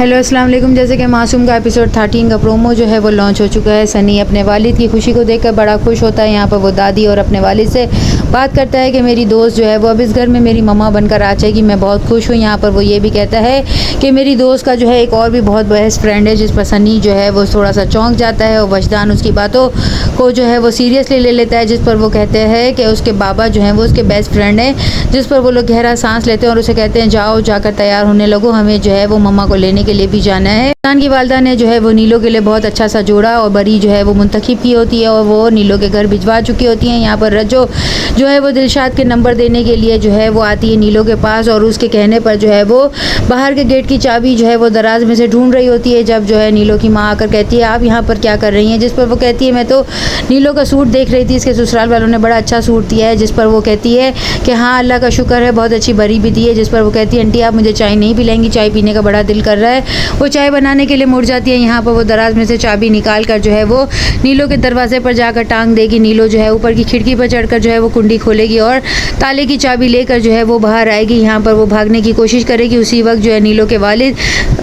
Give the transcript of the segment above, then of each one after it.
Hello अस्सलाम वालेकुम। जैसे कि मासूम का एपिसोड 13 का प्रोमो जो है वो लॉन्च हो चुका है। सनी अपने वालिद की खुशी को देखकर बड़ा खुश होता है। यहाँ पर वो दादी और अपने वालिद से बात करता है कि मेरी दोस्त जो है वो अब इस घर में मेरी मम्मा बनकर आ जाएगी, मैं बहुत खुश हूँ। यहाँ पर वो ये भी कहता है कि मेरी दोस्त का जो है एक और भी बहुत बेस्ट फ्रेंड है, जिस पर सनी जो है वो थोड़ा सा चौंक जाता है और वजदान उसकी बातों को जो है वो सीरियसली ले लेता है, जिस पर वो कहते हैं कि उसके बाबा जो हैं वो उसके बेस्ट फ्रेंड हैं। जिस पर वो लोग गहरा सांस लेते हैं और उसे कहते हैं जाओ जाकर तैयार होने लगो, हमें जो है वो मम्मा को लेने के लिए भी जाना है। वजदान की वालदा ने जो है वो नीलो के लिए बहुत अच्छा सा जोड़ा और बरी जो है वो मुंतखब की होती है और वो नीलो के घर भिजवा चुकी होती हैं। यहाँ पर रज्जो जो है वो दिलशाद के नंबर देने के लिए जो है वो आती है नीलो के पास और उसके कहने पर जो है वो बाहर के गेट की चाबी जो है वो दराज में से ढूंढ रही होती है। जब जो है नीलो की माँ आकर कहती है आप यहाँ पर क्या कर रही हैं, जिस पर वो कहती है मैं तो नीलो का सूट देख रही थी, इसके ससुराल वालों ने बड़ा अच्छा सूट दिया है। जिस पर वो कहती है कि हाँ अल्लाह का शुक्र है, बहुत अच्छी बरी भी दी है। जिस पर वो कहती है आंटी आप मुझे चाय नहीं पिलाएंगी, चाय पीने का बड़ा दिल कर रहा है। वो चाय बनाने के लिए मुड़ जाती है। यहाँ पर वो दराज में से चाबी निकाल कर जो है वो नीलो के दरवाजे पर जाकर टांग देगी। नीलो जो है ऊपर की खिड़की पर चढ़कर जो है वो कुंडी खोलेगी और ताले की चाबी लेकर जो है वो बाहर आएगी। यहाँ पर वो भागने की कोशिश करेगी। उसी वक्त जो है नीलो के वालिद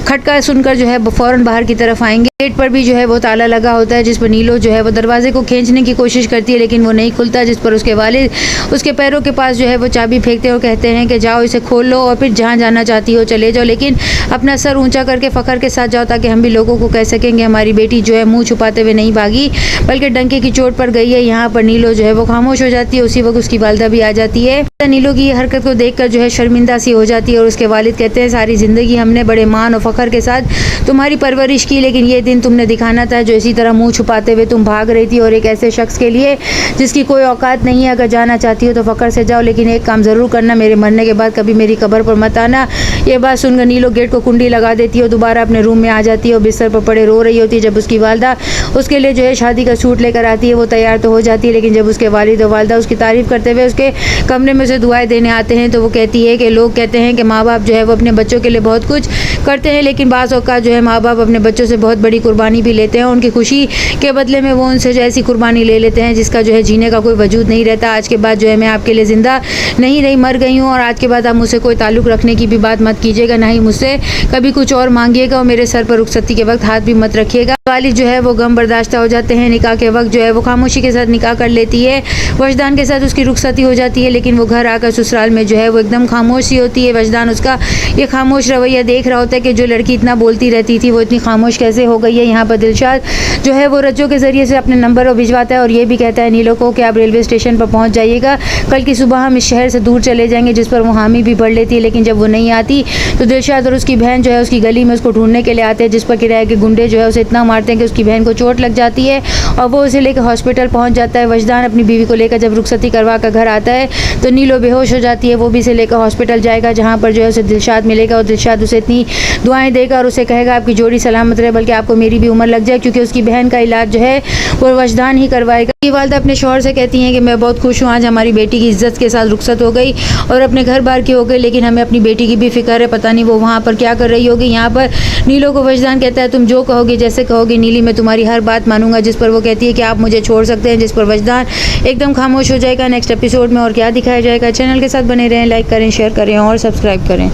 खटका सुनकर जो है फ़ौरन बाहर की तरफ आएंगे। गेट पर भी जो है वो ताला लगा होता है, जिस पर नीलो जो है वो दरवाजे को खींचने की कोशिश करती है लेकिन वो नहीं खुलता। जिस पर उसके वालिद उसके पैरों के पास जो है वो चाबी फेंकते हैं और कहते हैं कि जाओ इसे खोल लो और फिर जहाँ जाना चाहती हो चले जाओ, लेकिन अपना सर ऊंचा करके फ़ख्र के साथ जाओ ताकि हम भी लोगों को कह सकेंगे हमारी बेटी जो है मुँह छुपाते हुए नहीं भागी बल्कि डंके की चोट पर गई है। यहाँ पर नीलो जो है वो खामोश हो जाती है। उसी वक्त उसकी वालदा भी आ जाती है। नीलो की हरकत को देखकर जो है शर्मिंदा सी हो जाती है और उसके वालिद कहते हैं सारी ज़िंदगी हमने बड़े मान और फ़ख्र के साथ तुम्हारी परवरिश की, लेकिन ये दिन तुमने दिखाना था जो इसी तरह मुंह छुपाते हुए तुम भाग रही थी और एक ऐसे शख्स के लिए जिसकी कोई औकात नहीं है। अगर जाना चाहती हो तो फ़ख्र से जाओ, लेकिन एक काम ज़रूर करना, मेरे मरने के बाद कभी मेरी कब्र पर मत आना। ये बात सुनकर नीलो गेट को कुंडी लगा देती है और दोबारा अपने रूम में आ जाती है और बिस्तर पर पड़े रो रही होती है। जब उसकी वालदा उसके लिए जो है शादी का सूट लेकर आती है वो तैयार तो हो जाती है, लेकिन जब उसके वालिद और वालदा उसकी तारीफ़ करते हुए उसके कमरे में से दुआएं देने आते हैं तो वो कहती है कि लोग कहते हैं कि माँ बाप जो है वो अपने बच्चों के लिए बहुत कुछ करते हैं, लेकिन बाज़ औक़ात जो है माँ बाप अपने बच्चों से बहुत बड़ी कुर्बानी भी लेते हैं। उनकी खुशी के बदले में वो उनसे जो ऐसी कुर्बानी ले लेते हैं जिसका जो है जीने का कोई वजूद नहीं रहता। आज के बाद जो है मैं आपके लिए ज़िंदा नहीं रही, मर गई हूँ और आज के बाद आप मुझसे कोई ताल्लुक़ रखने की भी बात मत कीजिएगा, ना ही मुझसे कभी कुछ और मांगिएगा और मेरे सर पर रुखसती के वक्त हाथ भी मत रखिएगा। वालिद जो है वो गम बर्दाश्ता हो जाते हैं। निकाह के वक्त जो है वो खामोशी के साथ निकाह कर लेती है। वजदान के साथ उसकी रुखसती हो जाती है, लेकिन वो घर आकर ससुराल में जो है वो एकदम खामोश सी होती है। वजदान उसका ये खामोश रवैया देख रहा होता है कि जो लड़की इतना बोलती रहती थी वो इतनी खामोश कैसे हो गई है। यहाँ पर दिलशाद जो है वो रज्जो के ज़रिए से अपने नंबर भिजवाता है और ये भी कहता है नीलो को कि आप रेलवे स्टेशन पर पहुँच जाइएगा, कल की सुबह हम इस शहर से दूर चले जाएंगे। जिस पर वो हामी भी भर लेती है, लेकिन जब वो नहीं आती तो दिलशाद और उसकी बहन जो है उसकी गली में उसको ढूंढने के लिए आते हैं, जिस पर किराए के गुंडे जो है उसे इतना मारते हैं कि उसकी बहन को चोट लग जाती है और वो उसे लेकर हॉस्पिटल पहुँच जाता है। वजदान अपनी बीवी को लेकर जब रुखसती करवा कर घर आता है तो नीलो बेहोश हो जाती है। वो भी इसे लेकर हॉस्पिटल जाएगा जहाँ पर जो है उसे दिलशाद मिलेगा और दिलशाद उसे इतनी दुआएं देगा और उसे कहेगा आपकी जोड़ी सलामत रहे, बल्कि आपको मेरी भी उम्र लग जाए, क्योंकि उसकी बहन का इलाज जो है वो वजदान ही करवाएगा। ये वालदा अपने शौहर से कहती हैं कि मैं बहुत खुश हूँ, आज हमारी बेटी की इज्जत के साथ रुखसत हो गई और अपने घर बार की हो गई, लेकिन हमें अपनी बेटी की भी फिक्र है, पता नहीं वो वहाँ पर क्या कर रही होगी। यहाँ पर नीलो को वजदान कहता है तुम जो कहोगे जैसे कहोगे नीली, मैं तुम्हारी हर बात मानूंगा। जिस पर वो कहती है कि आप मुझे छोड़ सकते हैं, जिस पर वजदान एकदम खामोश हो जाएगा। नेक्स्ट एपिसोड में और क्या दिखाया जाएगा। चैनल के साथ बने रहें, लाइक करें, शेयर करें और सब्सक्राइब करें।